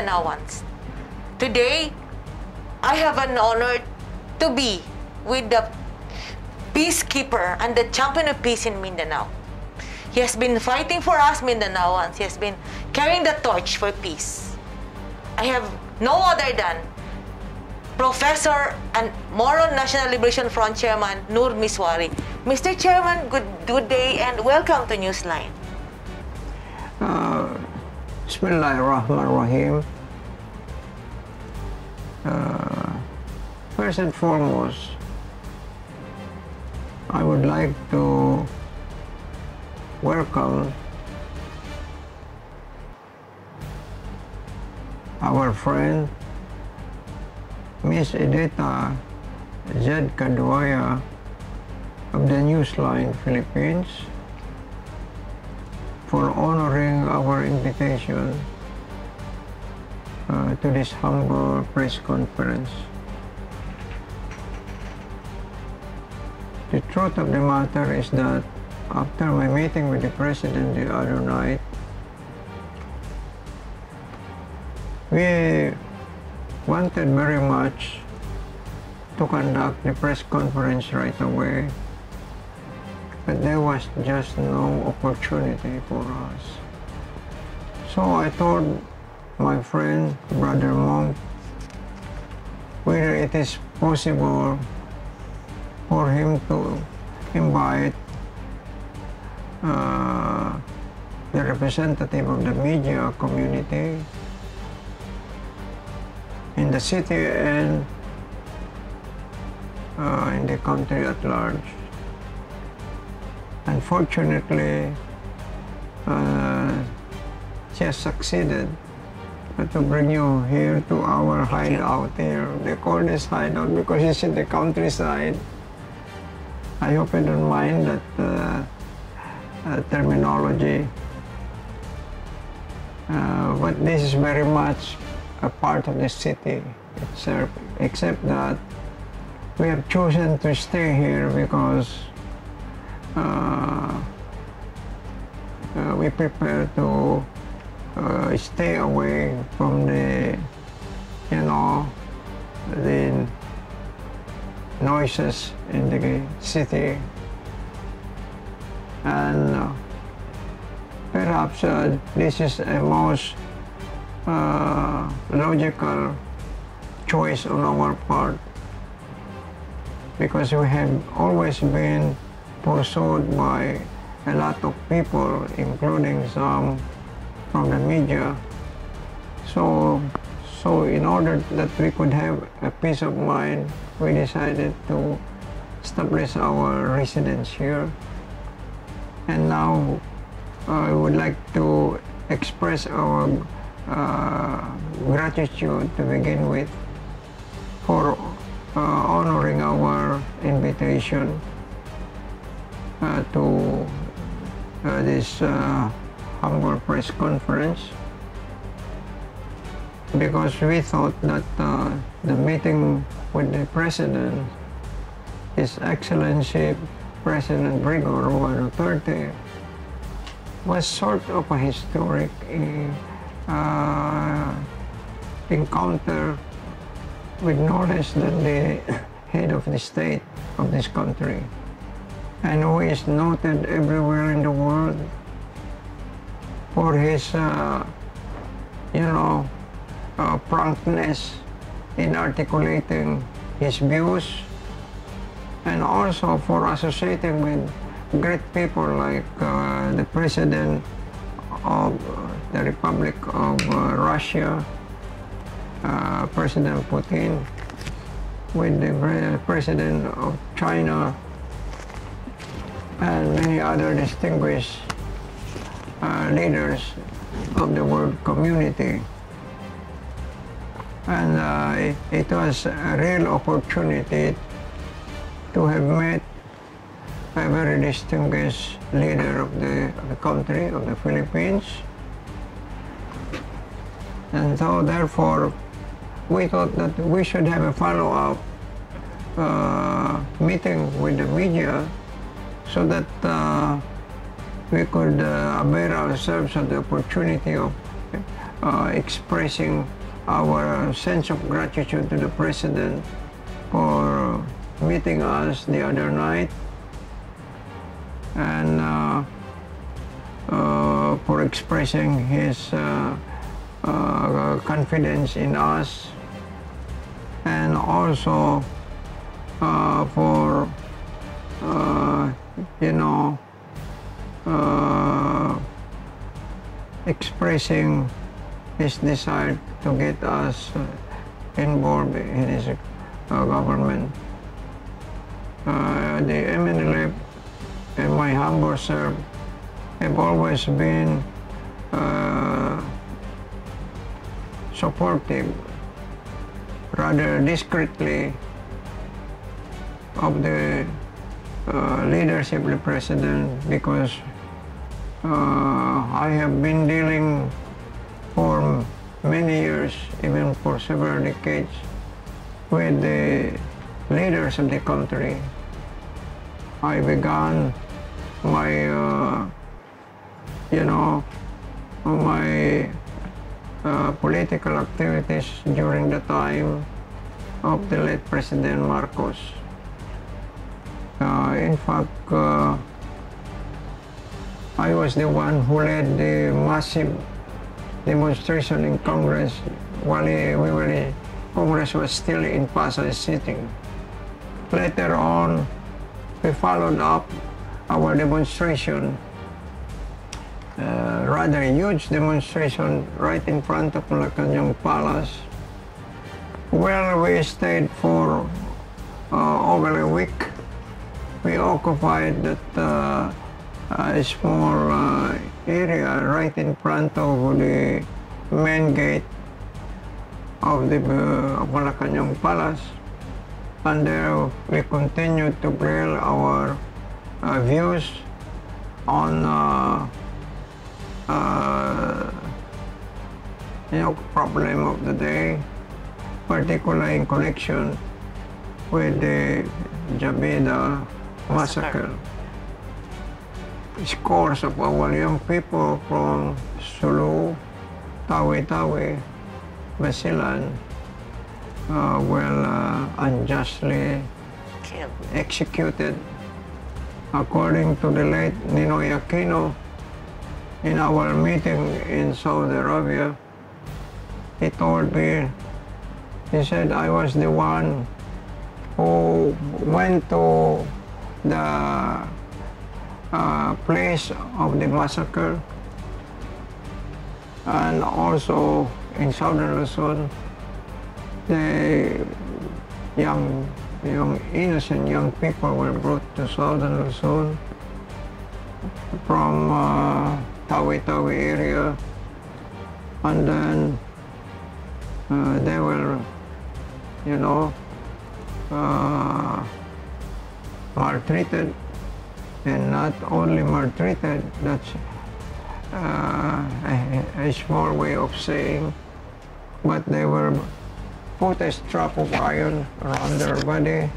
Mindanaoans. Today, I have an honor to be with the peacekeeper and the champion of peace in Mindanao. He has been fighting for us Mindanaoans. He has been carrying the torch for peace. I have no other than Professor and Moro National Liberation Front Chairman Nur Misuari. Mr. Chairman, good day and welcome to Newsline. Bismillahirrahmanirrahim. First and foremost, I would like to welcome our friend Miss Edith Z. Caduaya of the Newsline Philippines for honoring our invitation to this humble press conference. The truth of the matter is that after my meeting with the President the other night, we wanted very much to conduct the press conference right away, but there was just no opportunity for us. So I told my friend, Brother Monk, whether it is possible for him to invite the representative of the media community in the city and in the country at large. Unfortunately, she has succeeded to bring you here to our hideout here. They call this hideout because it's in the countryside. I hope you don't mind that terminology. But this is very much a part of the city itself, except that we have chosen to stay here because we prepare to stay away from the, the noises in the city, and perhaps this is a most logical choice on our part, because we have always been pursued by a lot of people, including some from the media. So in order that we could have a peace of mind, we decided to establish our residence here. And now I would like to express our gratitude to begin with for honoring our invitation to this humble press conference, because we thought that the meeting with the President, His Excellency President Rodrigo Duterte, was sort of a historic encounter with no less than the head of the state of this country, and who is noted everywhere in the world for his, promptness in articulating his views, and also for associating with great people like the President of the Republic of Russia, President Putin, with the President of China, and many other distinguished leaders of the world community. And it was a real opportunity to have met a very distinguished leader of the country, of the Philippines. And so therefore, we thought that we should have a follow-up meeting with the media so that we could avail ourselves of the opportunity of expressing our sense of gratitude to the President for meeting us the other night and for expressing his confidence in us, and also for expressing his desire to get us involved in his government. The MNLF and my humble servant have always been supportive, rather discreetly, of the leadership of the President, because I have been dealing for many years, even for several decades, with the leaders of the country. I began my, my political activities during the time of the late President Marcos. In fact, I was the one who led the massive demonstration in Congress while Congress was still in Pasay sitting. Later on, we followed up our demonstration, rather huge demonstration right in front of Malacanang Palace, where we stayed for over a week. We occupied that a small area right in front of the main gate of the Malacanang Palace, and there we continued to grill our views on problem of the day, particularly in connection with the Jabeda massacre. Scores of our young people from Sulu, Tawi-Tawi, Basilan were unjustly executed. According to the late Ninoy Aquino, in our meeting in Saudi Arabia, he told me, he said, I was the one who went to the place of the massacre, and also in Southern Luzon, the innocent young people were brought to Southern Luzon from Tawi-Tawi area, and then they were, maltreated, and not only maltreated, that's a small way of saying, but they were put a strap of iron around their body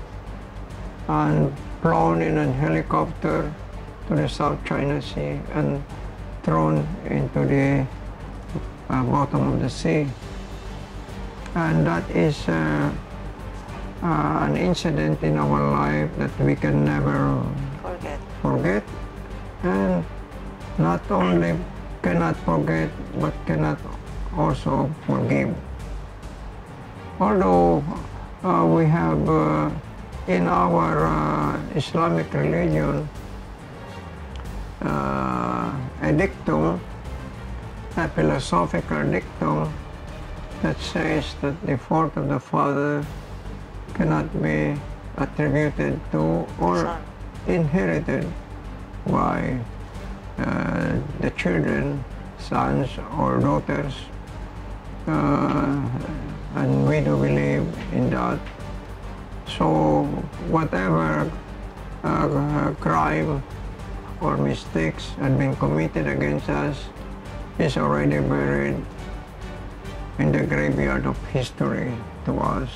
and flown in a helicopter to the South China Sea and thrown into the bottom of the sea. And that is an incident in our life that we can never forget, and not only cannot forget, but cannot also forgive. Although we have in our Islamic religion a dictum, a philosophical dictum that says that the fault of the father cannot be attributed to or inherited by the children, sons or daughters, and we do believe in that. So whatever crime or mistakes had been committed against us is already buried in the graveyard of history to us.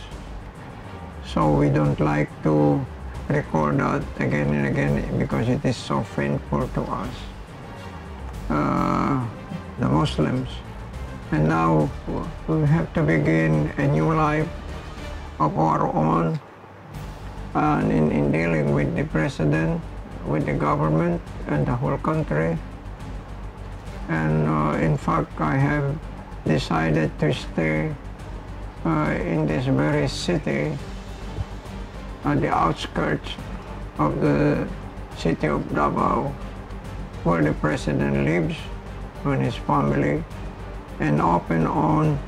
So we don't like to record that again and again because it is so painful to us. The Muslims, And now we have to begin a new life of our own, and in dealing with the president, with the government, and the whole country. And in fact, I have decided to stay in this very city, at the outskirts of the city of Davao, where the president lives with his family, and off and on,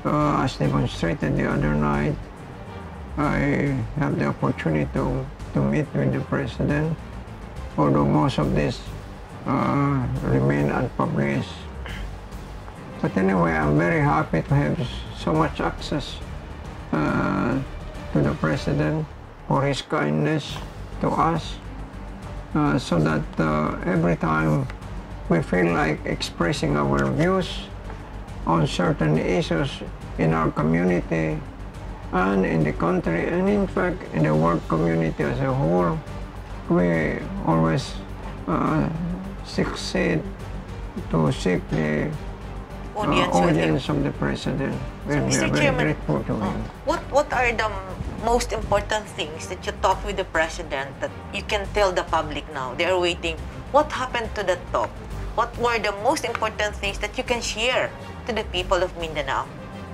as demonstrated the other night, I have the opportunity to meet with the president, although most of this remain unpublished. But anyway, I'm very happy to have so much access to the president for his kindness to us, so that every time we feel like expressing our views on certain issues in our community and in the country, and in fact in the world community as a whole, we always succeed to seek the audience of the president. So, We Mr. are very Chairman, grateful to him. what are the most important things that you talked with the president that you can tell the public now? They are waiting. What happened to that talk? What were the most important things that you can share to the people of Mindanao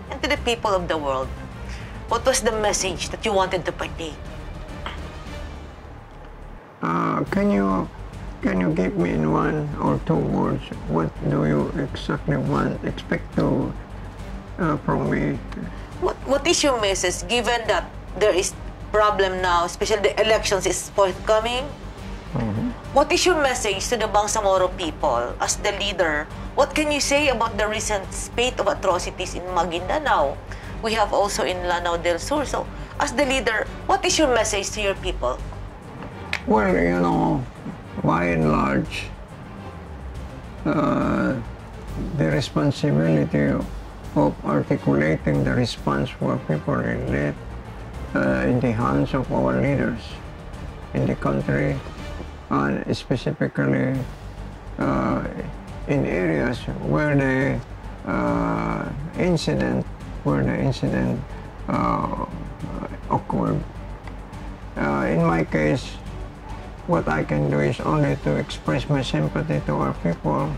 and to the people of the world? What was the message that you wanted to partake? Can you give me in one or two words what do you exactly expect to from me? What is your message, given that there is problem now, especially the elections is forthcoming? What is your message to the Bangsamoro people as the leader? What can you say about the recent spate of atrocities in Maguindanao? We have also in Lanao del Sur. So, as the leader, what is your message to your people? Well, you know, by and large, the responsibility of articulating the response for people is in the hands of our leaders in the country, and specifically in areas where the incident occurred. In my case, what I can do is only to express my sympathy to our people,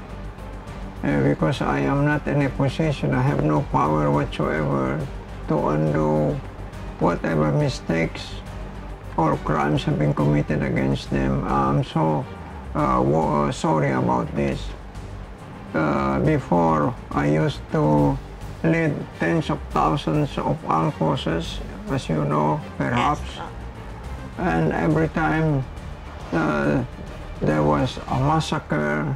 because I am not in a position, I have no power whatsoever to undo whatever mistakes or crimes have been committed against them. I'm so sorry about this. Before, I used to lead tens of thousands of armed forces, as you know, perhaps, and every time there was a massacre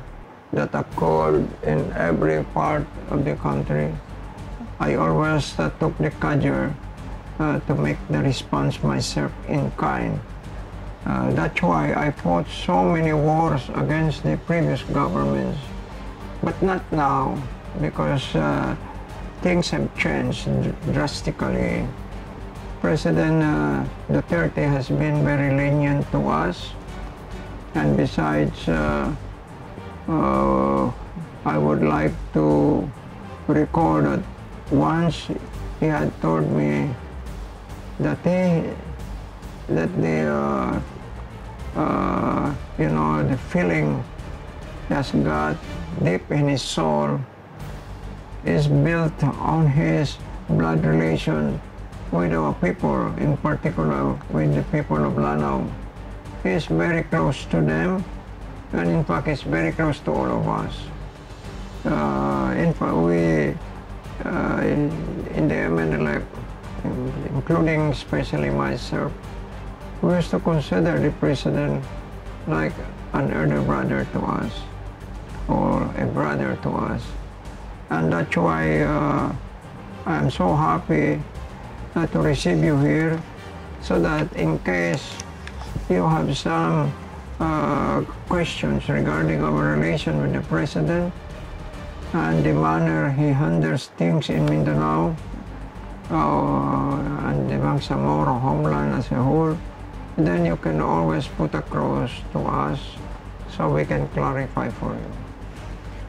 that occurred in every part of the country, I always took the cadre to make the response myself in kind. That's why I fought so many wars against the previous governments, but not now, because things have changed drastically. President Duterte has been very lenient to us, and besides, I would like to record that once he had told me that the feeling he has got deep in his soul is built on his blood relation with our people, in particular with the people of Lanao. He is very close to them, and in fact he's very close to all of us. In fact, we in the MNLF, including especially myself, we used to consider the president like an elder brother to us, or a brother to us. And that's why I'm so happy to receive you here, so that in case you have some questions regarding our relation with the president and the manner he handles things in Mindanao and the Bangsamoro homeland as a whole, then you can always put across to us so we can clarify for you.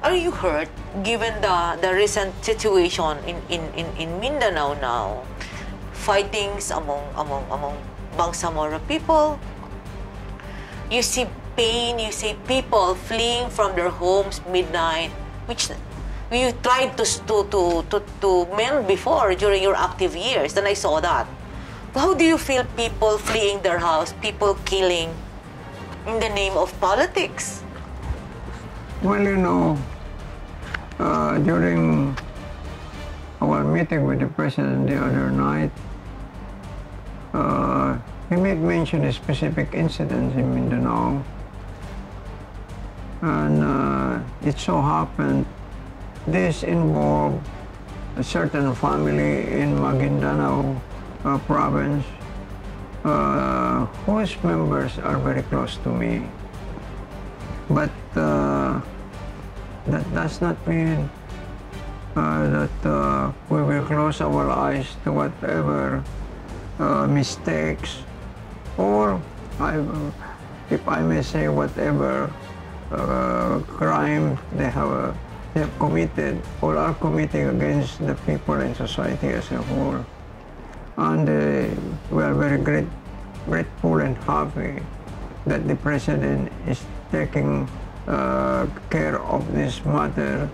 Are you hurt given the recent situation in Mindanao now? Fightings among Bangsamoro people. You see pain, you see people fleeing from their homes midnight, which you tried to mend before during your active years. Then I saw that. How do you feel people fleeing their house, people killing in the name of politics? Well, you know, during our meeting with the president the other night, he made mention of specific incidents in Mindanao. And it so happened this involved a certain family in Maguindanao province whose members are very close to me. But that does not mean that we will close our eyes to whatever mistakes or, if I may say, whatever crime they have committed or are committing against the people and society as a whole. And we are very grateful and happy that the president is taking care of this matter.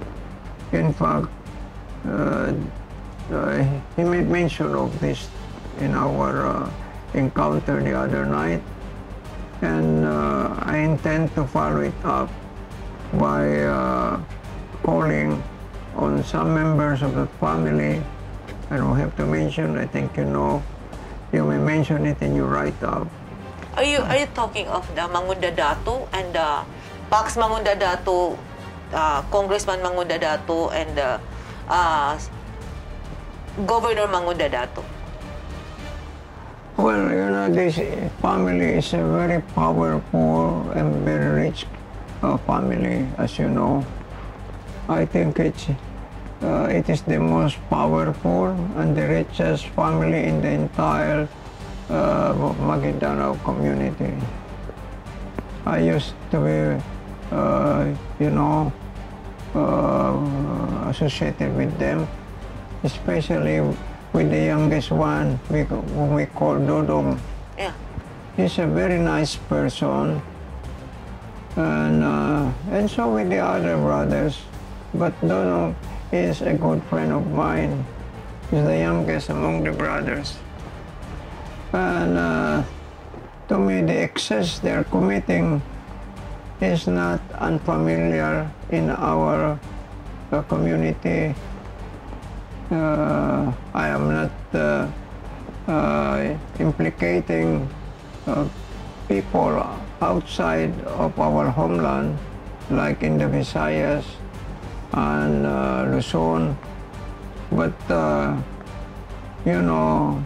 In fact, he made mention of this in our encounter the other night, and I intend to follow it up by calling on some members of the family. I don't have to mention, I think you know. You may mention it in your write-up. Are you talking of the Mangundadato and Pax Mangundadato, Congressman Mangundadato, and Governor Mangundadato? Well, you know, this family is a very powerful and very rich family, as you know. I think it is the most powerful and the richest family in the entire Maguindanao community. I used to be, you know, associated with them, especially with the youngest one, whom we call Dodong. Yeah. He's a very nice person, and so with the other brothers. But Dodong is a good friend of mine. He's the youngest among the brothers. And to me, the excess they're committing is not unfamiliar in our community. I am not implicating people outside of our homeland, like in the Visayas and Luzon, but you know,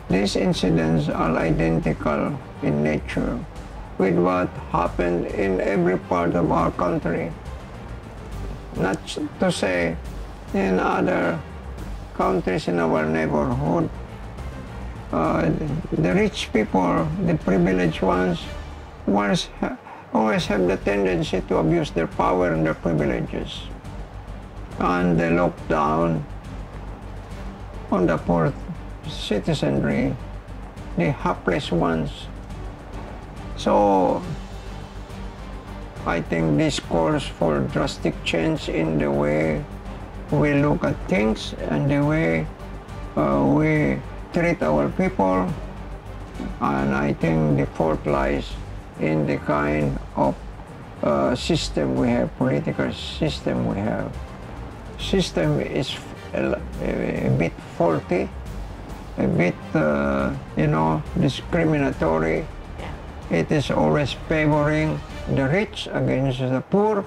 these incidents are identical in nature with what happened in every part of our country. Not to say in other countries in our neighborhood. The rich people, the privileged ones, always have the tendency to abuse their power and their privileges. And they look down on the poor citizenry, the helpless ones. So I think this calls for drastic change in the way we look at things and the way we treat our people. And I think the fault lies in the kind of system we have, political system we have. System is a bit faulty, a bit, you know, discriminatory. It is always favoring the rich against the poor.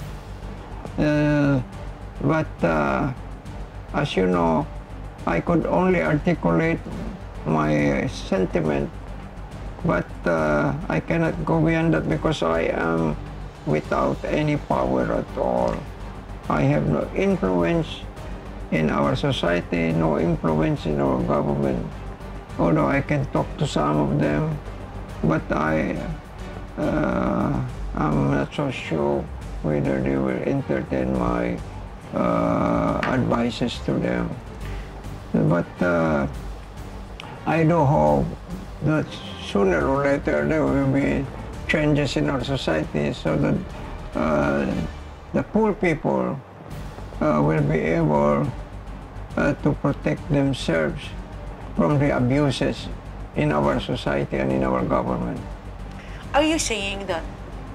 But as you know, I could only articulate my sentiment, but I cannot go beyond that because I am without any power at all. I have no influence in our society, no influence in our government, although I can talk to some of them, but I'm not so sure whether they will entertain my advices to them. But I do hope that sooner or later there will be changes in our society so that the poor people will be able to protect themselves from the abuses in our society and in our government. Are you saying that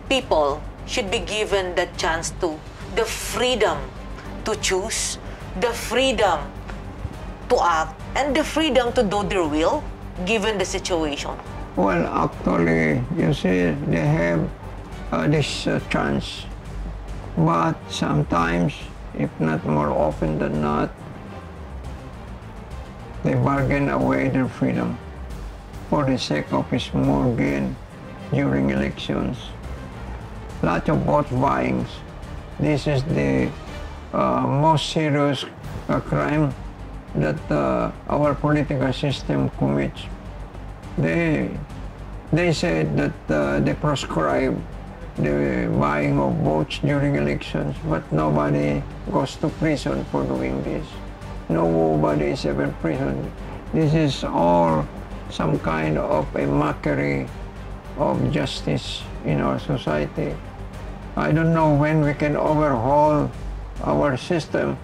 people should be given the chance to, the freedom to choose, the freedom to act, and the freedom to do their will, given the situation? Well, actually, you see, they have this chance. But sometimes, if not more often than not, they bargain away their freedom for the sake of small gain during elections. Lots of vote buying. This is the most serious crime that our political system commits. They said that they prescribe the buying of votes during elections, but nobody goes to prison for doing this. Nobody is ever in prison. This is all some kind of a mockery of justice in our society. I don't know when we can overhaul our system.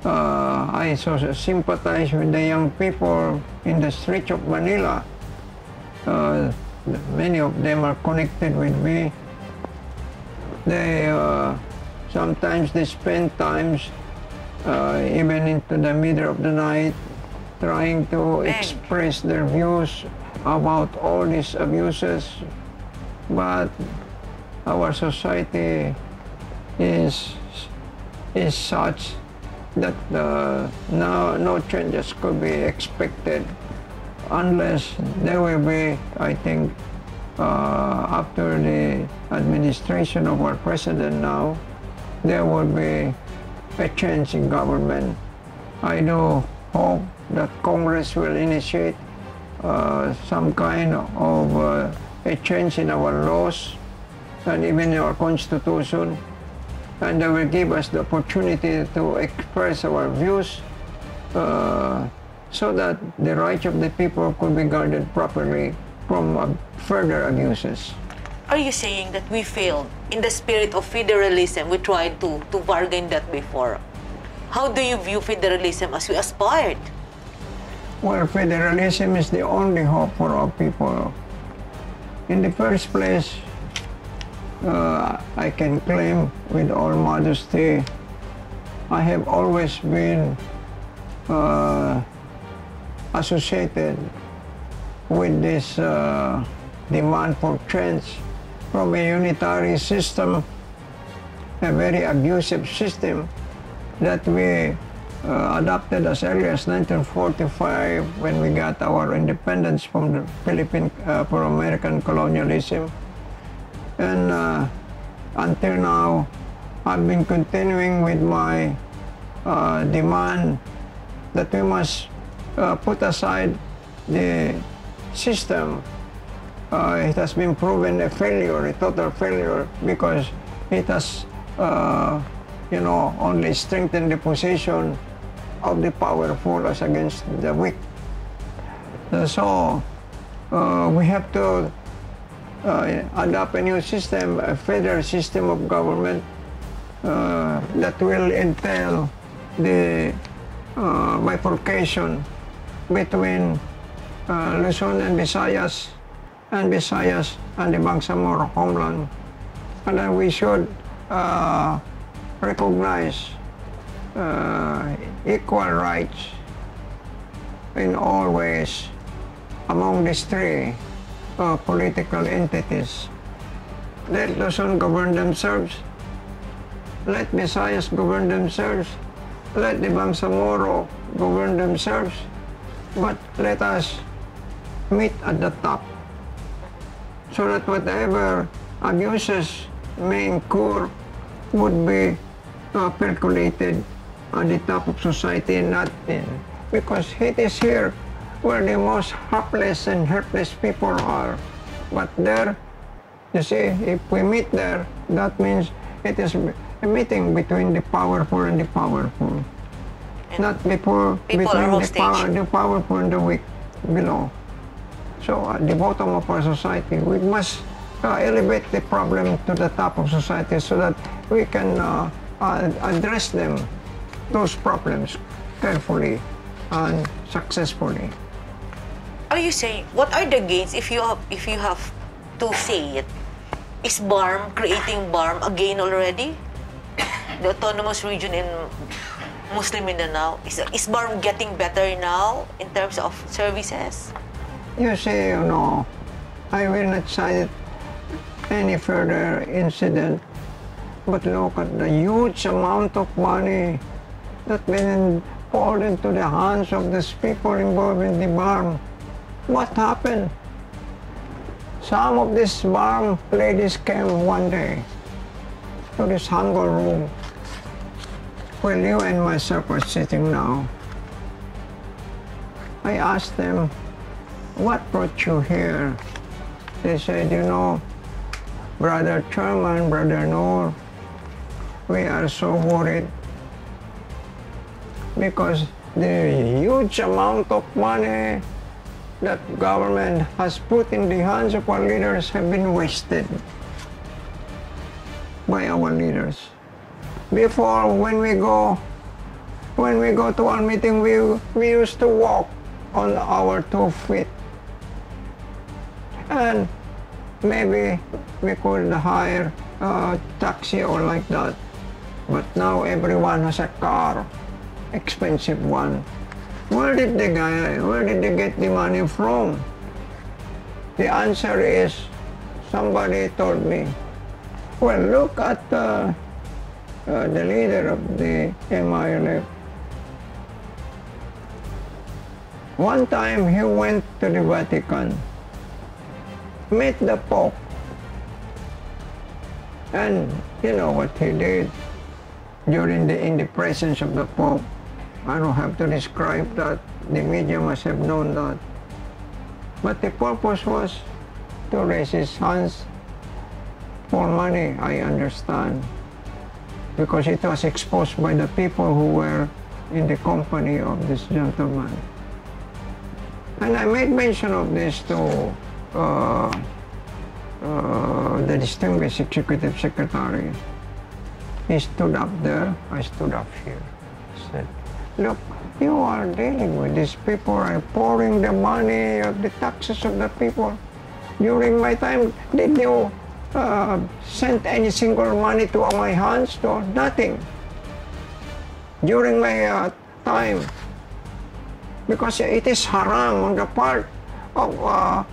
I so sympathize with the young people in the streets of Manila. Many of them are connected with me. They sometimes they spend times even into the middle of the night trying to express their views about all these abuses. But our society is such that no changes could be expected unless there will be, I think, after the administration of our president now, there will be a change in government. I do hope that Congress will initiate some kind of a change in our laws and even in our Constitution, and they will give us the opportunity to express our views so that the rights of the people could be guarded properly from further abuses. Are you saying that we failed in the spirit of federalism? We tried to bargain that before. How do you view federalism as we aspired? Well, federalism is the only hope for our people. In the first place, I can claim with all modesty, I have always been associated with this demand for change from a unitary system, a very abusive system that we adopted as early as 1945 when we got our independence from the from American colonialism. And until now, I've been continuing with my demand that we must put aside the system. It has been proven a failure, a total failure, because it has, only strengthened the position of the powerful as against the weak. So we have to adopt a new system, a federal system of government that will entail the bifurcation between Luzon and Visayas and the Bangsamoro homeland. And then we should recognize equal rights in all ways among these three political entities. Let Luzon govern themselves, let Visayas govern themselves, let the Bangsamoro govern themselves, but let us meet at the top so that whatever abuses may incur would be percolated at the top of society, not in, because it is here where the most helpless and helpless people are. But there, you see, if we meet there, that means it is a a meeting between the powerful and the powerful. And Not before people are between hostage. the powerful and the weak below. So at the bottom of our society, we must elevate the problem to the top of society so that we can address them, those problems, carefully and successfully. Are you saying, what are the gains if you have to say it? Is BARM, creating BARM, a gain already? The autonomous region in Muslim Mindanao, is BARM getting better now in terms of services? You see, I will not cite any further incident, but look at the huge amount of money that been poured into the hands of these people involved in the BARM. What happened? Some of these BARM ladies came one day to this humble room where you and myself are sitting now. I asked them, what brought you here? They said, Brother Chairman, Brother Nur, we are so worried because the huge amount of money that government has put in the hands of our leaders have been wasted by our leaders. Before, when we go to our meeting, we used to walk on our 2 feet. And maybe we could hire a taxi or like that. But now everyone has a car, expensive one. Where did they get the money from? The answer is, somebody told me, well, look at the leader of the MNLF. One time he went to the Vatican, met the Pope, and you know what he did in the presence of the Pope. I don't have to describe that. The media must have known that. But the purpose was to raise his hands for money, I understand, because it was exposed by the people who were in the company of this gentleman. And I made mention of this to the distinguished executive secretary. He stood up there, I stood up here. I said, look, you are dealing with these people are pouring the money of the taxes of the people. During my time, did you send any single money to my hands? To nothing. During my time, because it is haram on the part of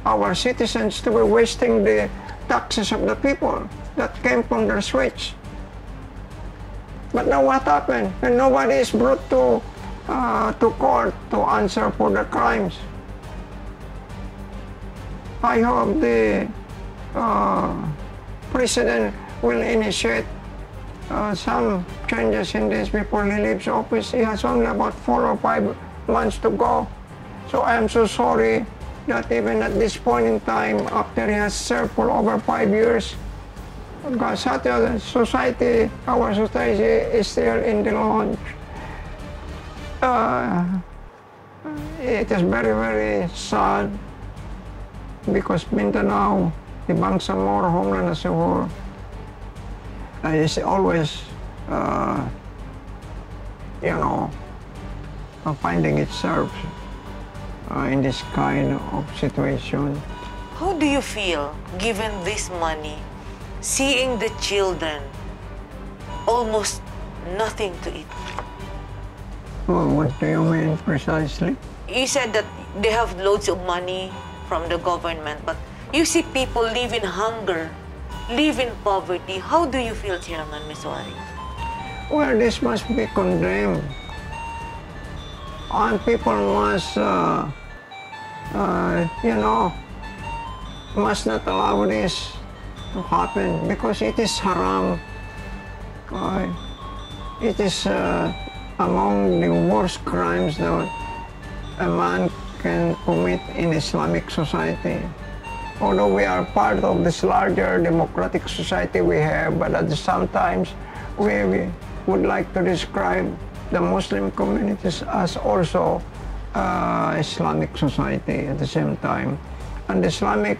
our citizens to be wasting the taxes of the people that came from their switch. But now what happened? And nobody is brought to court to answer for the crimes. I hope the president will initiate some changes in this before he leaves office. He has only about 4 or 5 months to go. So I am so sorry that even at this point in time, after he has served for over 5 years, because our society is still in the launch. It is very, very sad because Mindanao, the Bangsamoro homeland as a whole, is always, finding itself in this kind of situation. How do you feel, given this money, seeing the children almost nothing to eat? Well, what do you mean precisely? You said that they have loads of money from the government, but you see people live in hunger, live in poverty. How do you feel, Chairman Misuari? Well, this must be condemned. And people must, must not allow this to happen because it is haram. It is among the worst crimes that a man can commit in Islamic society. Although we are part of this larger democratic society we have, but at the same time, we would like to describe the Muslim communities as also Islamic society at the same time. And the Islamic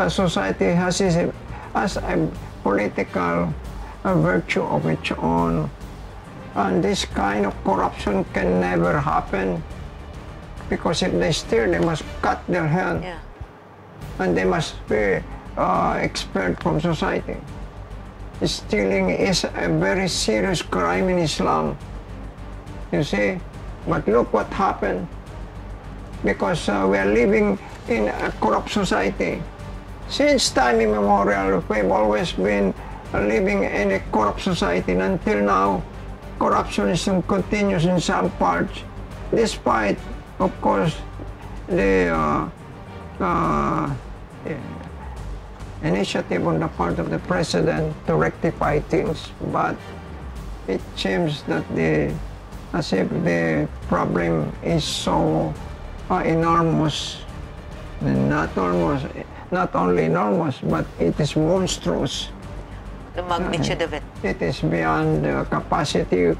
society has a political virtue of its own. And this kind of corruption can never happen, because if they steal, they must cut their hand. Yeah. And they must be expelled from society. Stealing is a very serious crime in Islam, you see. But look what happened, because we are living in a corrupt society. Since time immemorial, we've always been living in a corrupt society, and until now, corruption is continuous in some parts, despite, of course, the initiative on the part of the president to rectify things. But it seems that as if the problem is so enormous, not only enormous, but it is monstrous. The magnitude of it. It is beyond the capacity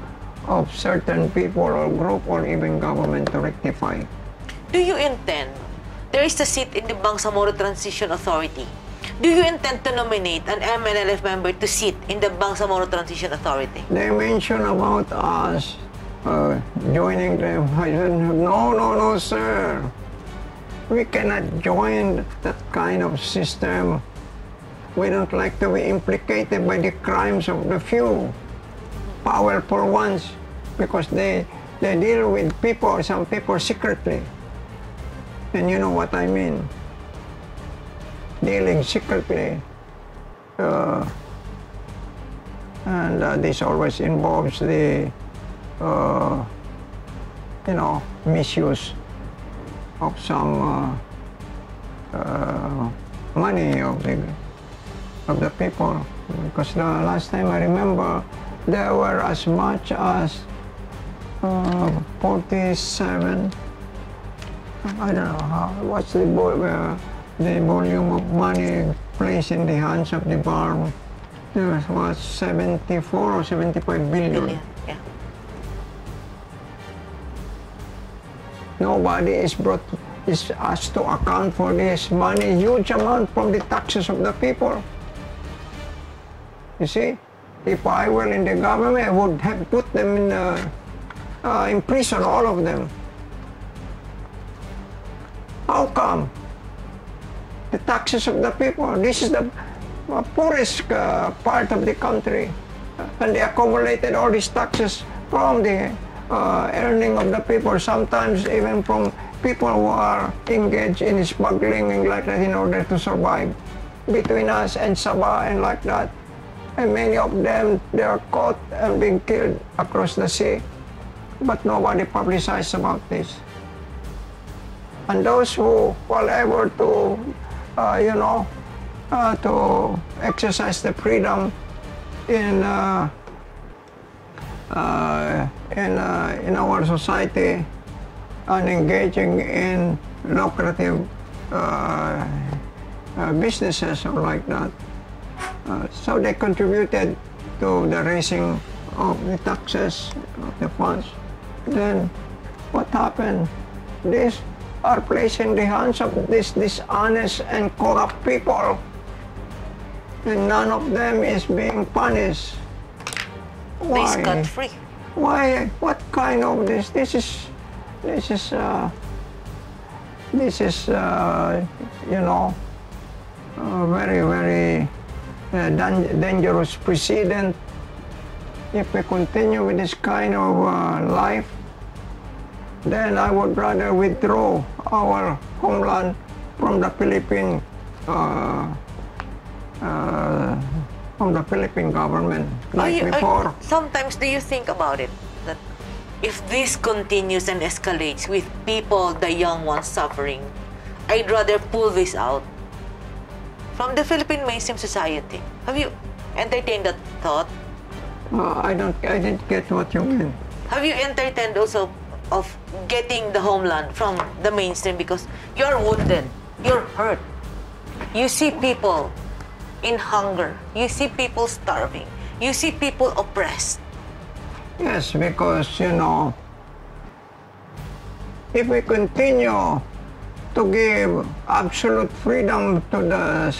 of certain people or group or even government to rectify. Do you intend, there is a seat in the Bangsamoro Transition Authority. Do you intend to nominate an MNLF member to sit in the Bangsamoro Transition Authority? They mention about us joining them. I said, no, sir. We cannot join that kind of system. We don't like to be implicated by the crimes of the few powerful ones, because they deal with people, some people secretly. And you know what I mean. Dealing secretly. And this always involves the, misuse of some money of the people. Because the last time I remember, there were as much as 47, I don't know what's the volume of money placed in the hands of the bar. There was 74 or 75 billion. Yeah. Nobody is asked to account for this money, huge amount from the taxes of the people. You see, if I were in the government, I would have put them in prison, all of them. How come? The taxes of the people. This is the poorest part of the country, and they accumulated all these taxes from the earning of the people, sometimes even from people who are engaged in smuggling and like that in order to survive between us and Sabah and like that. And many of them, they are caught and being killed across the sea. But nobody publicized about this. And those who were able to, to exercise the freedom in our society and engaging in lucrative businesses or like that. So they contributed to the raising of the taxes of the funds. Then what happened? These are placed in the hands of these dishonest and corrupt people, and none of them is being punished. Why? They scot free. Why? What kind of this? This is very, very dangerous precedent. If we continue with this kind of life, then I would rather withdraw our homeland from the Philippine government, like before. Sometimes do you think about it, that if this continues and escalates with people, the young ones suffering, I'd rather pull this out from the Philippine mainstream society? Have you entertained that thought? I didn't get what you mean. Have you entertained also of getting the homeland from the mainstream, because you're wounded, you're hurt, you see people in hunger, you see people starving, You see people oppressed. Yes, because, you know, if we continue to give absolute freedom to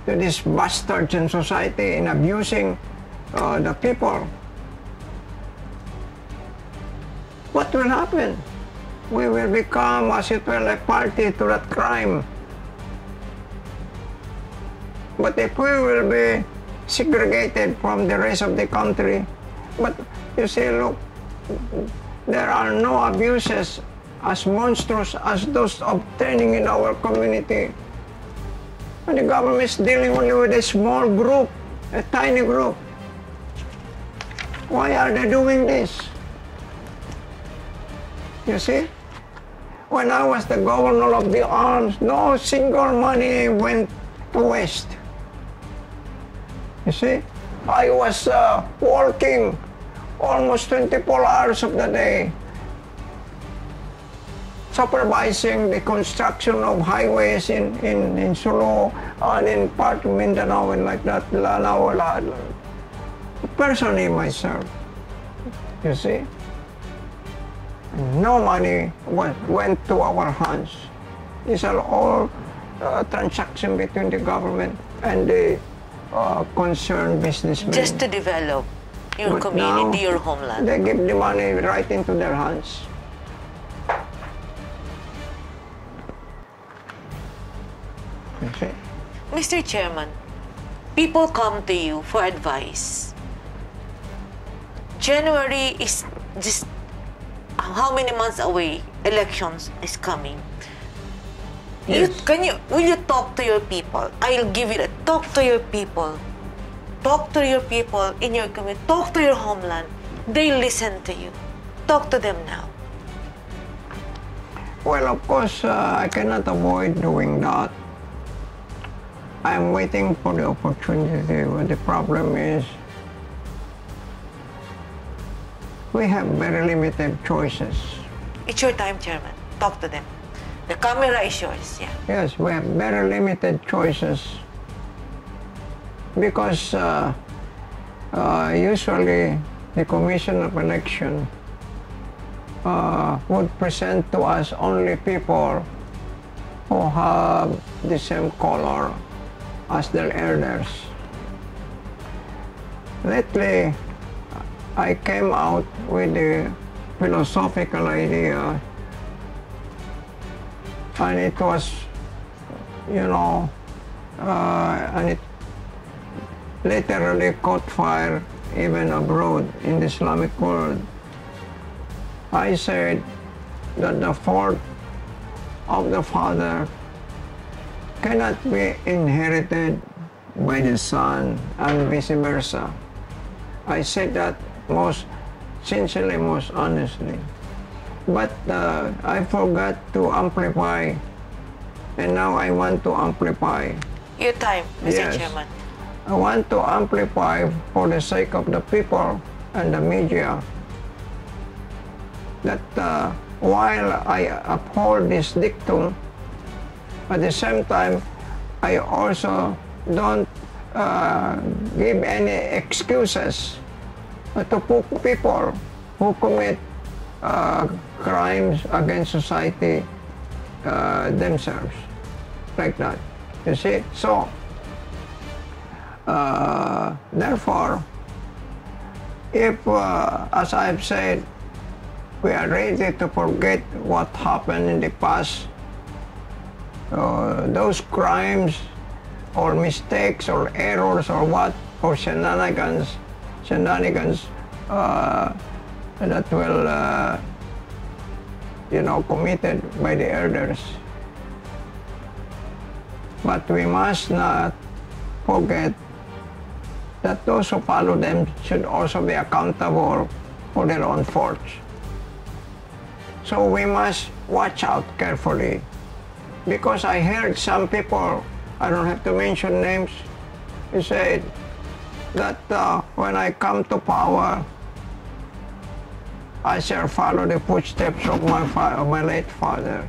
these bastards in society in abusing the people, what will happen? We will become, as it were, a party to that crime. But if we will be segregated from the rest of the country, but you see, look, there are no abuses as monstrous as those obtaining in our community. And the government is dealing only with a small group, a tiny group. Why are they doing this? You see? When I was the governor of the arms, no single money went to waste. You see? I was working almost 24 hours of the day, supervising the construction of highways in Sulu and in part of Mindanao and like that, Lanao, personally myself, you see. No money went to our hands. These are all transactions between the government and the concerned businessmen. Just to develop your But community, now, your homeland. they give the money right into their hands. You see? Mr. Chairman, people come to you for advice. January is just how many months away? Elections is coming. Yes. Will you talk to your people? I'll give you that. Talk to your people. Talk to your people in your community. Talk to your homeland. They listen to you. Talk to them now. Well, of course, I cannot avoid doing that. I'm waiting for the opportunity. But the problem is, we have very limited choices. It's your time, Chairman. Talk to them. The camera is yours, yeah. Yes, we have very limited choices because usually the Commission of Election would present to us only people who have the same color as their elders. Lately, I came out with the philosophical idea, and it was, you know, and it literally caught fire even abroad in the Islamic world. I said that the fault of the father cannot be inherited by the son and vice versa. I said that most sincerely, most honestly. But I forgot to amplify, and now I want to amplify. Your time, Mr. Yes. Chairman. I want to amplify for the sake of the people and the media that while I uphold this dictum, at the same time, I also don't give any excuses to people who commit crimes against society themselves, like that. You see? So, therefore, if, as I've said, we are ready to forget what happened in the past, those crimes or mistakes or errors or what, or shenanigans that will, you know, committed by the elders. But we must not forget that those who follow them should also be accountable for their own faults. So we must watch out carefully, because I heard some people, I don't have to mention names, who said that when I come to power, I shall follow the footsteps of my late father.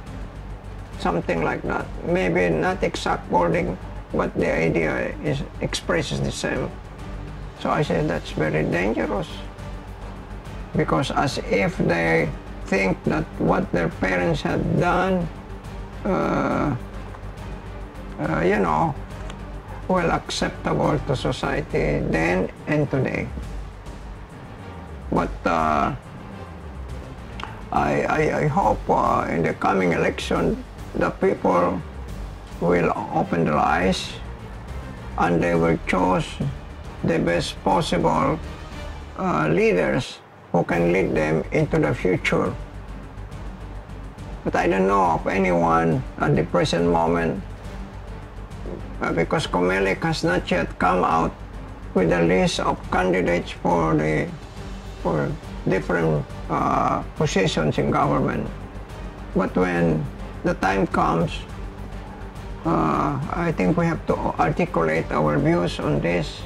Something like that. Maybe not exact wording, but the idea expresses the same. So I said, that's very dangerous. Because as if they think that what their parents had done, you know, well acceptable to society then and today. But I hope in the coming election the people will open their eyes and they will choose the best possible leaders who can lead them into the future. But I don't know of anyone at the present moment because COMELEC has not yet come out with a list of candidates for different positions in government. But when the time comes, I think we have to articulate our views on this,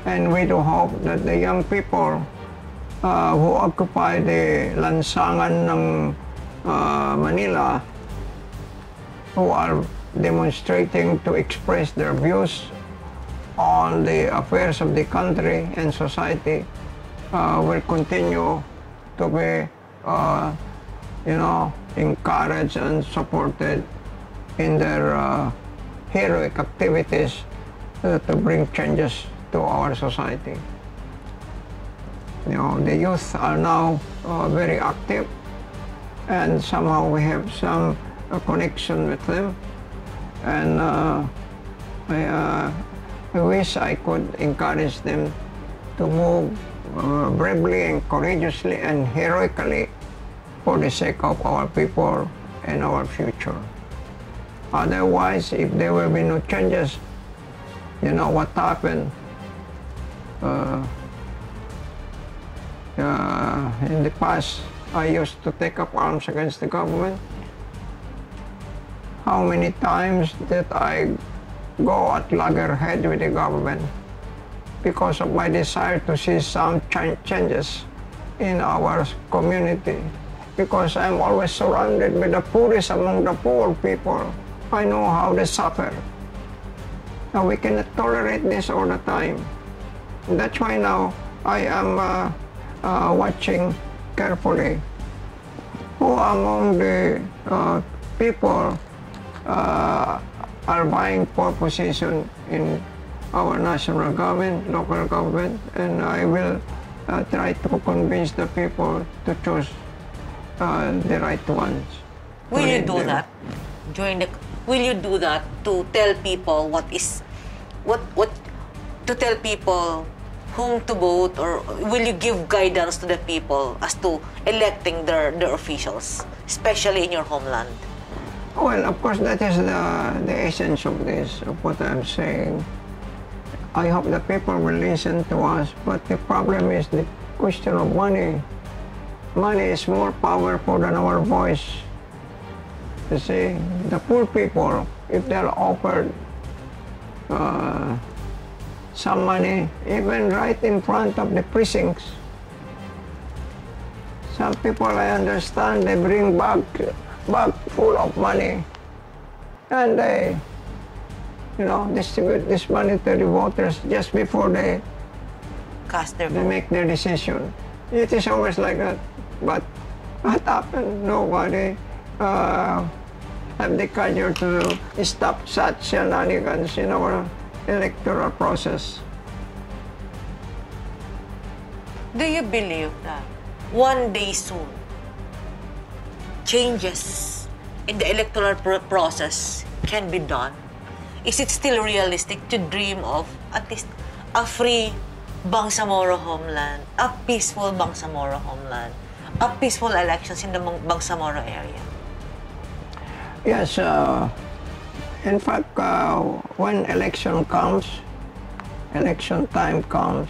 and we do hope that the young people who occupy the lansangan ng Manila, who are demonstrating to express their views on the affairs of the country and society, will continue to be, you know, encouraged and supported in their heroic activities to bring changes to our society. You know, the youth are now very active, and somehow we have some connection with them, and I wish I could encourage them to move bravely and courageously and heroically for the sake of our people and our future. Otherwise, if there will be no changes, you know what happened in the past. I used to take up arms against the government. How many times did I go at loggerhead with the government because of my desire to see some changes in our community? Because I'm always surrounded with the poorest among the poor people. I know how they suffer. Now we cannot tolerate this all the time. That's why now I am watching carefully who among the people are vying for position in our national government, local government, and I will try to convince the people to choose the right ones. Will you do that during the? Will you do that to tell people what to tell people whom to vote, or will you give guidance to the people as to electing their officials, especially in your homeland? Well, of course, that is the essence of this, of what I'm saying. I hope the people will listen to us, but the problem is the question of money. Money is more powerful than our voice. You see, the poor people, if they're offered some money, even right in front of the precincts, some people, I understand, they bring bag full of money, and they, you know, distribute this money to the voters just before they Cast their vote. make their decision. It is always like that. But what happened? Nobody have the courage to stop such shenanigans in our electoral process. Do you believe that one day soon, changes in the electoral process can be done? Is it still realistic to dream of at least a free Bangsamoro homeland, a peaceful Bangsamoro homeland, a peaceful elections in the Bangsamoro area? Yes, in fact, when election time comes,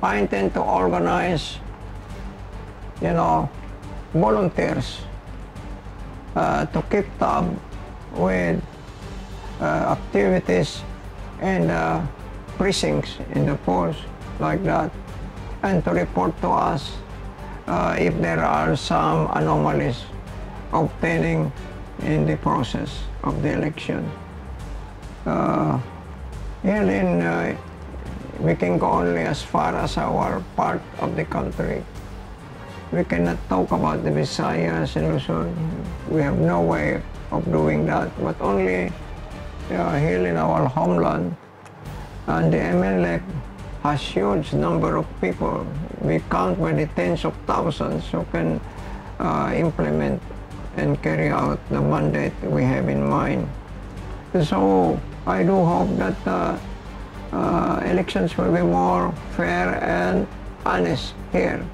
I intend to organize, you know, volunteers to keep tab with activities and precincts in the polls like that, and to report to us if there are some anomalies obtaining in the process of the election. Here we can go only as far as our part of the country. We cannot talk about the Visayas and Luzon. We have no way of doing that, but only here in our homeland. And the MNLF has huge number of people. We count by the tens of thousands who can implement and carry out the mandate we have in mind. So I do hope that elections will be more fair and honest here,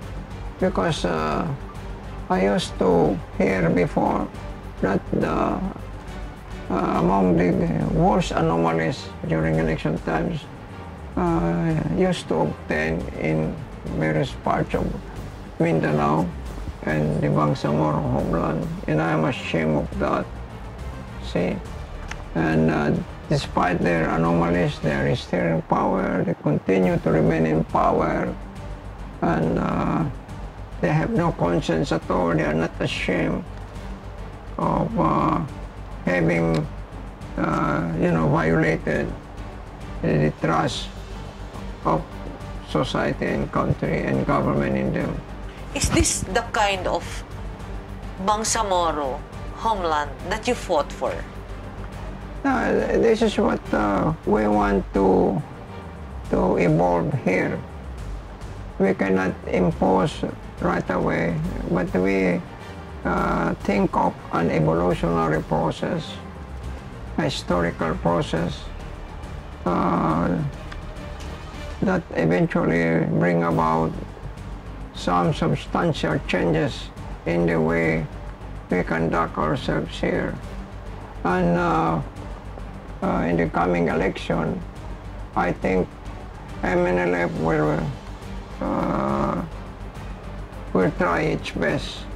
because I used to hear before that among the worst anomalies during election times used to obtain in various parts of Mindanao and the Bangsamoro homeland, and I am ashamed of that. See, and despite their anomalies, they are still in power. They continue to remain in power, and they have no conscience at all. They are not ashamed of having, violated the trust of society and country and government in them. Is this the kind of Bangsamoro homeland that you fought for? This is what we want to evolve here. We cannot impose right away, but we think of an evolutionary process, a historical process that eventually bring about some substantial changes in the way we conduct ourselves here. And in the coming election, I think MNLF will try its best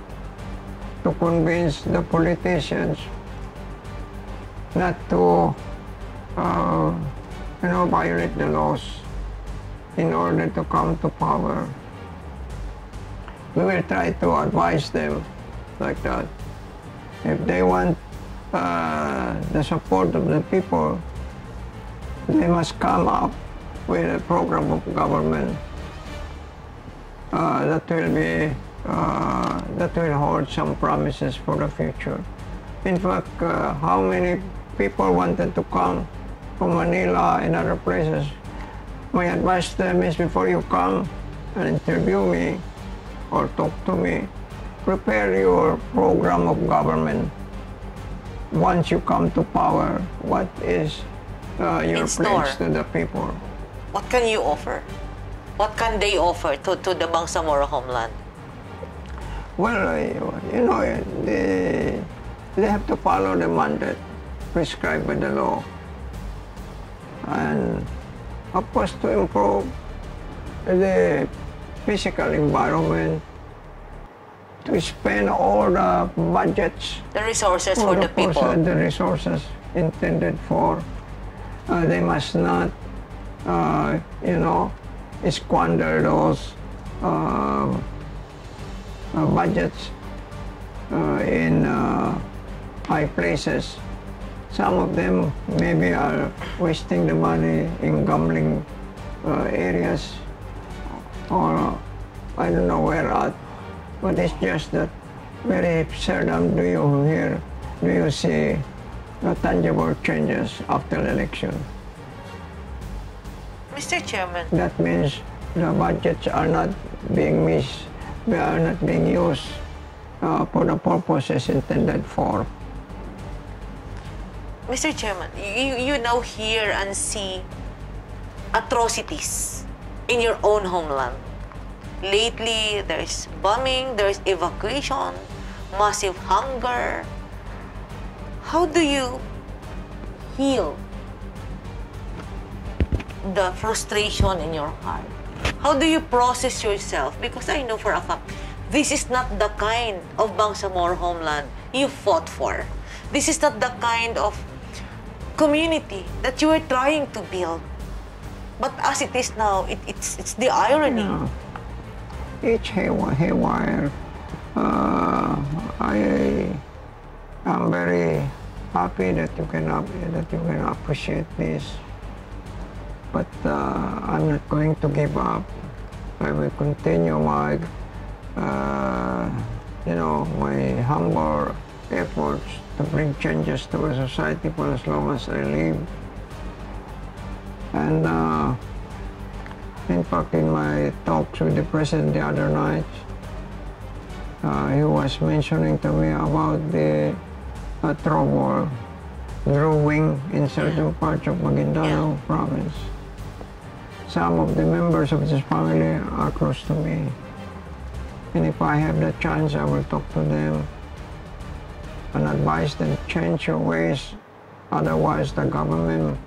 to convince the politicians not to violate the laws in order to come to power. We will try to advise them like that. If they want the support of the people, they must come up with a program of government that will hold some promises for the future. In fact, how many people wanted to come from Manila and other places? My advice to them is, before you come and interview me or talk to me, prepare your program of government. Once you come to power, what is your pledge to the people? What can you offer? What can they offer to the Bangsamoro homeland? Well, they have to follow the mandate prescribed by the law. And of course, to improve the physical environment, to spend all the budgets, the resources for the people, the resources intended for. They must not, squander those budgets in high places. Some of them maybe are wasting the money in gambling areas, or I don't know where at. But it's just that very seldom do you see tangible changes after the election. Mr. Chairman. That means the budgets are not being they are not being used for the purposes intended for. Mr. Chairman, you now hear and see atrocities in your own homeland. Lately, there's bombing, there's evacuation, massive hunger. How do you heal the frustration in your heart? How do you process yourself? Because I know for a fact, this is not the kind of Bangsamoro homeland you fought for. This is not the kind of community that you were trying to build. But as it is now, it's the irony. Yeah. It's haywire. I am very happy that you can appreciate this. but I'm not going to give up. I will continue my, my humble efforts to bring changes to our society for as long as I live. And in fact, in my talks with the President the other night, he was mentioning to me about the trouble brewing in certain parts of Maguindanao province. Some of the members of this family are close to me. And if I have the chance, I will talk to them and advise them, change your ways. Otherwise, the government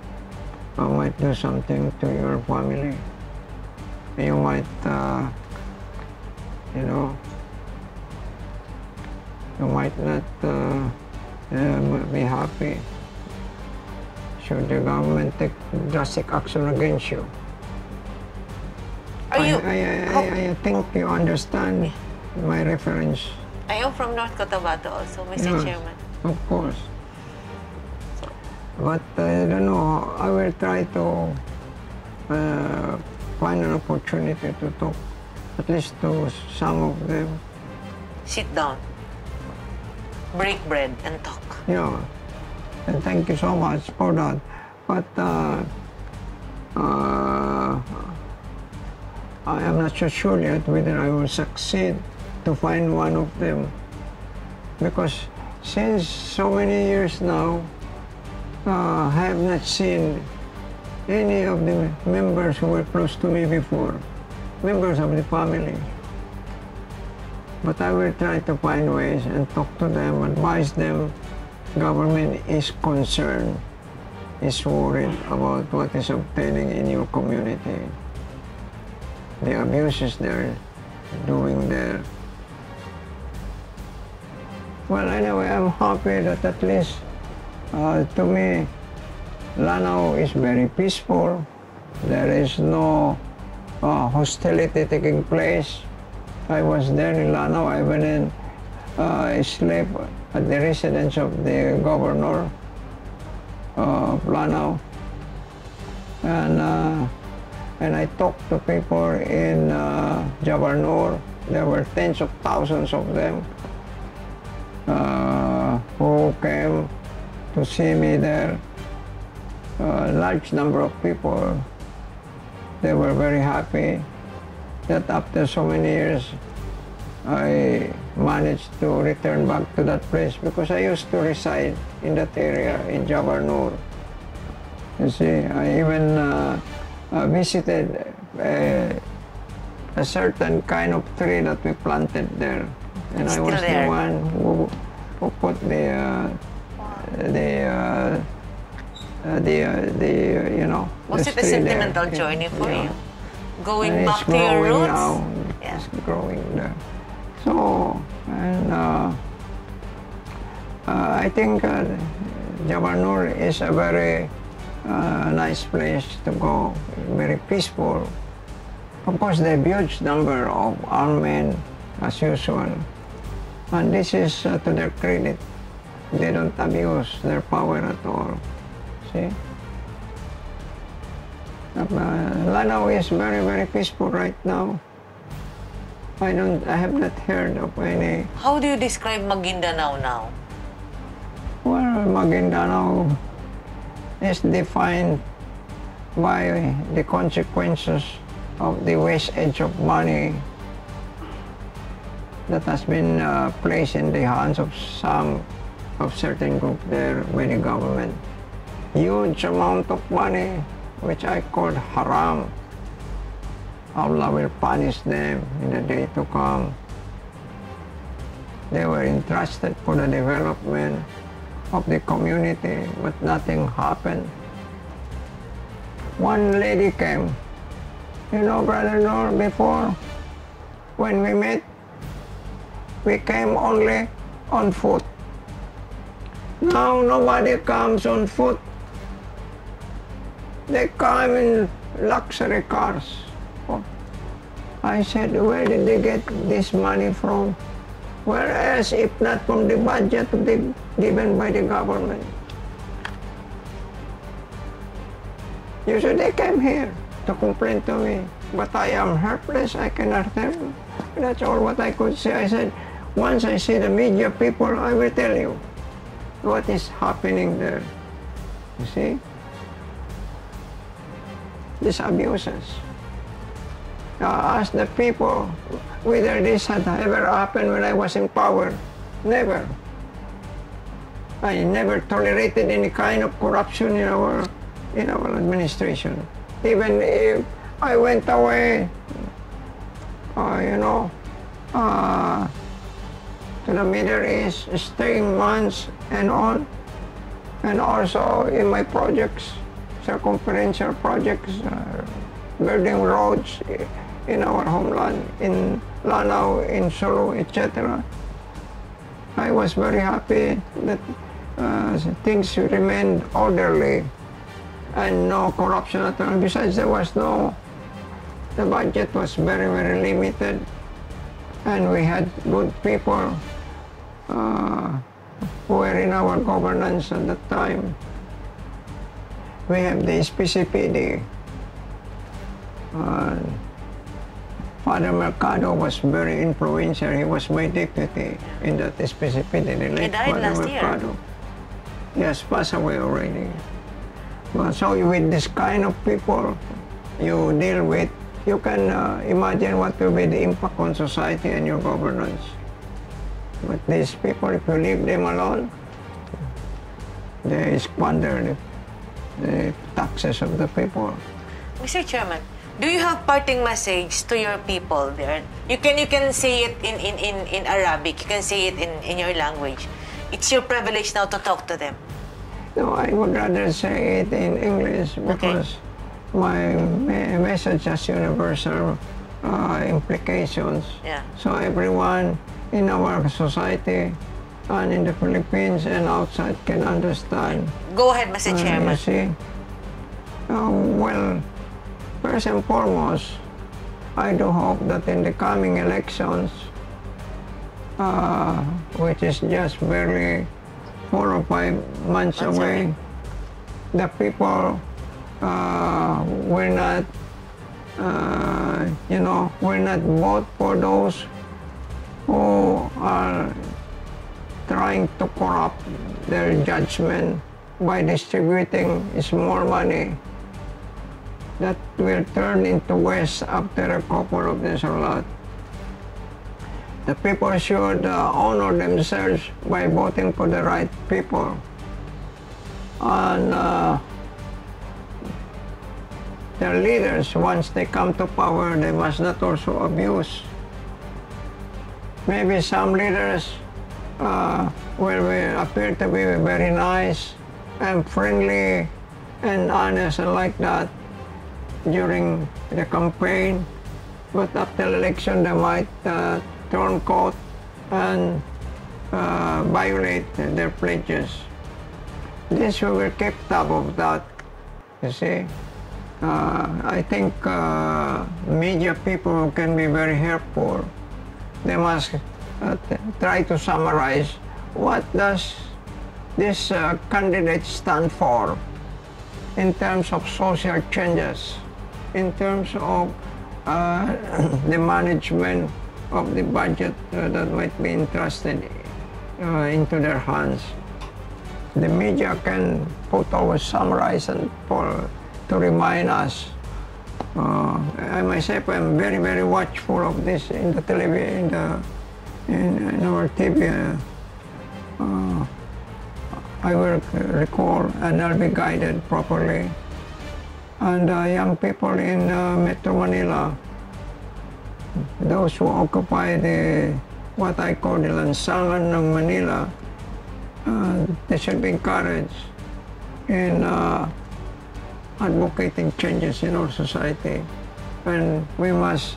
might do something to your family. You might, you might not be happy should the government take drastic action against you. I think you understand my reference. I am from North Cotabato also, Mr. Yes, Chairman. of course. But I don't know, I will try to find an opportunity to talk at least to some of them. Sit down, break bread, and talk. Yeah, and thank you so much for that. But I am not so sure yet whether I will succeed to find one of them, because since so many years now, I have not seen any of the members who were close to me before, members of the family. But I will try to find ways and talk to them, advise them. Government is concerned, is worried about what is obtaining in your community, the abuses they're doing there. Well, anyway, I'm happy that at least to me, Lanao is very peaceful. There is no hostility taking place. I was there in Lanao. I went and slept at the residence of the governor of Lanao. And I talked to people in Jabarnur. There were tens of thousands of them who came to see me there. A large number of people. They were very happy that after so many years I managed to return back to that place, because I used to reside in that area in Jabarnur. You see, I even visited a certain kind of tree that we planted there, and I was the one who put Was it a sentimental journey for you? Going and back to your roots? Now. It's growing there. So, and I think Jabarnur is a very nice place to go, very peaceful. Of course, they have huge number of armed men, as usual. And this is to their credit. They don't abuse their power at all. See? Lanao is very, very peaceful right now. I have not heard of any. How do you describe Maguindanao now? Well, Maguindanao is defined by the consequences of the waste edge of money that has been placed in the hands of certain group there by the government. Huge amount of money, which I call haram. Allah will punish them in the day to come. They were entrusted for the development of the community, but nothing happened. One lady came. You know, Brother Nur, before, when we met, we came only on foot. Now nobody comes on foot. They come in luxury cars. I said, where did they get this money from? Whereas, if not from the budget given by the government. You said they came here to complain to me, but I am helpless, I cannot help. That's all what I could say. I said, once I see the media people, I will tell you what is happening there. You see? These abuses. Ask the people whether this had ever happened when I was in power. Never. I never tolerated any kind of corruption in our administration. Even if I went away, to the Middle East, staying months and all, and also in my projects, circumferential projects, building roads in our homeland, in Lanao, in Sulu, etc. I was very happy that things remained orderly and no corruption at all. Besides, the budget was very, very limited, and we had good people who were in our governance at that time. We have the SPCPD. Father Mercado was very influential. He was my deputy in that SPCPD. He died last year. He has passed away already. So with this kind of people you deal with, you can imagine what will be the impact on society and your governance. But these people, if you leave them alone, they squander the taxes of the people. Mr. Chairman, do you have parting message to your people there? You can say it in Arabic. You can say it in your language. It's your privilege now to talk to them. No, I would rather say it in English because my message has universal implications. Yeah. So everyone in our society and in the Philippines and outside can understand. Go ahead, Mr. Chairman. You see? Well, first and foremost, I do hope that in the coming elections, which is just barely 4 or 5 months away, the people will not, will not vote for those who are trying to corrupt their judgment by distributing small money that will turn into waste after a couple of days or lot. The people should honor themselves by voting for the right people. And their leaders, once they come to power, they must not also abuse. Maybe some leaders will appear to be very nice and friendly and honest and like that during the campaign, but after the election they might turn coat and violate their pledges. This we will keep tab of that, you see. I think media people can be very helpful. They must try to summarize what does this candidate stand for in terms of social changes, in terms of the management of the budget that might be entrusted into their hands. The media can put always summarize and to remind us. I myself am very, very watchful of this in the television, in our TV. I will recall and I'll be guided properly. And young people in Metro Manila, those who occupy what I call the lansangan ng Manila, they should be encouraged in advocating changes in our society. And we must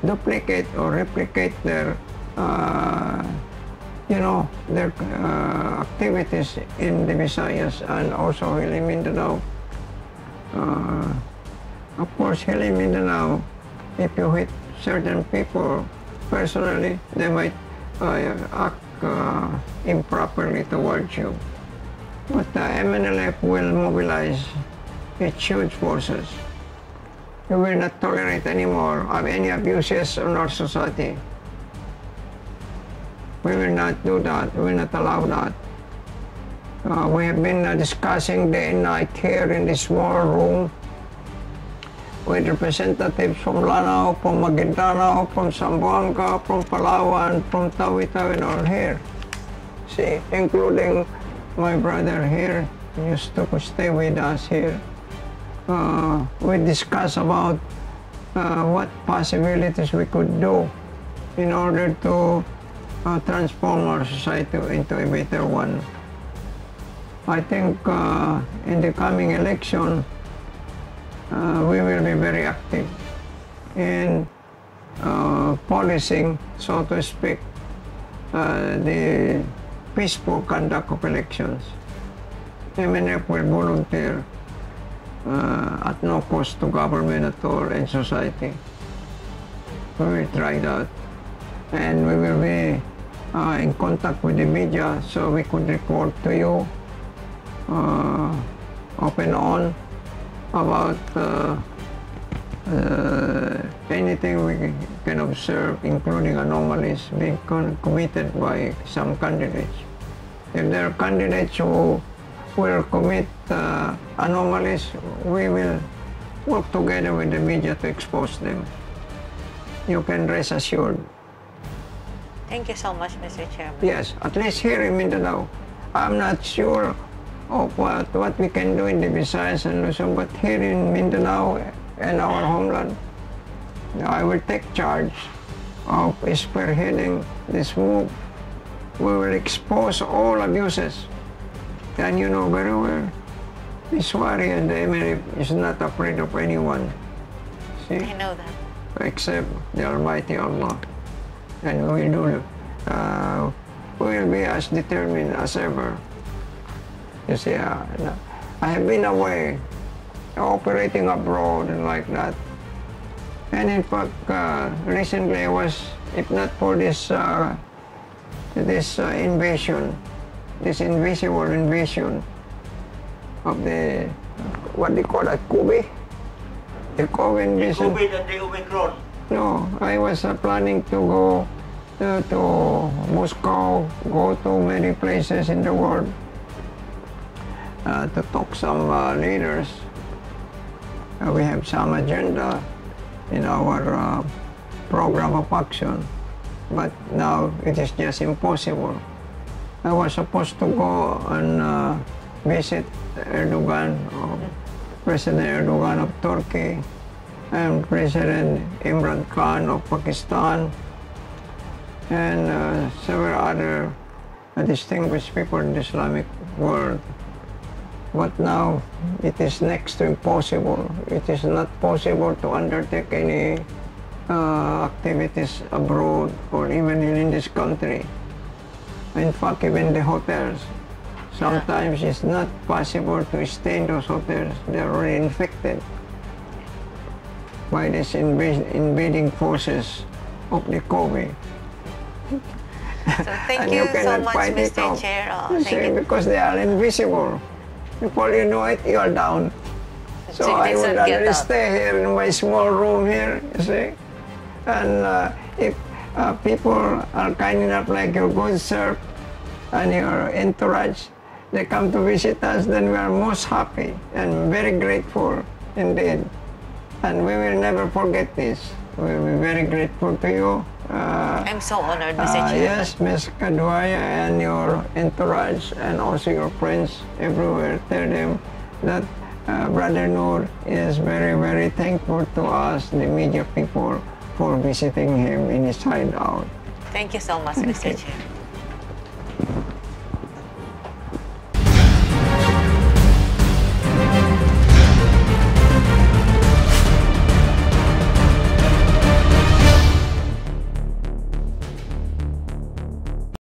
duplicate or replicate their activities in the Visayas and also Hili Mindanao. Of course, Hili Mindanao, if you hit certain people personally, they might act improperly towards you. But the MNLF will mobilize its huge forces. We will not tolerate anymore of any abuses in our society. We will not do that. We will not allow that. We have been discussing day and night here in this small room with representatives from Lanao, from Maguindanao, from Zamboanga, from Palawan, from Tawi-Tawi, and all here. See, including my brother here, used to stay with us here. We discuss about what possibilities we could do in order to transform our society into a better one. I think in the coming election, we will be very active in policing, so to speak, the peaceful conduct of elections. MNLF will volunteer at no cost to government at all and society. We will try that. And we will be in contact with the media so we could report to you off and on about anything we can observe, including anomalies being committed by some candidates. If there are candidates who will commit anomalies, we will work together with the media to expose them. You can rest assured. Thank you so much, Mr. Chairman. Yes, at least here in Mindanao. I'm not sure of what we can do in the Visayas and Luzon, but here in Mindanao and our homeland, I will take charge of spearheading this move. We will expose all abuses. And you know very well, Misuari and the MNLF is not afraid of anyone. See? I know that. Except the Almighty Allah. And we will be as determined as ever. You see, I have been away, operating abroad and like that. And in fact, recently I was, if not for this invasion, this invisible invasion of the, what they call it, COVID? The COVID invasion. The COVID and the Omicron. No, I was planning to go to Moscow, go to many places in the world to talk some leaders. We have some agenda in our program of action, but now it is just impossible. I was supposed to go and visit Erdogan, President Erdogan of Turkey, and President Imran Khan of Pakistan, and several other distinguished people in the Islamic world. But now it is next to impossible. It is not possible to undertake any activities abroad or even in this country. In fact, even the hotels, sometimes it's not possible to stay in those hotels. They're already infected by these invading forces of the COVID. So thank you so much, Mr. Chair. Because they are invisible. Before you know it, you are down. So I would rather stay here in my small room here, you see. And if people are kind enough, like your good sir and your entourage, they come to visit us, then we are most happy and very grateful indeed. And we will never forget this. We will be very grateful to you. I'm so honored, Mr. Chairman. Yes, Ms. Caduaya and your entourage and also your friends everywhere. Tell them that Brother Nur is very, very thankful to us, the media people, for visiting him in his hideout. Thank you so much, Mr. Chairman.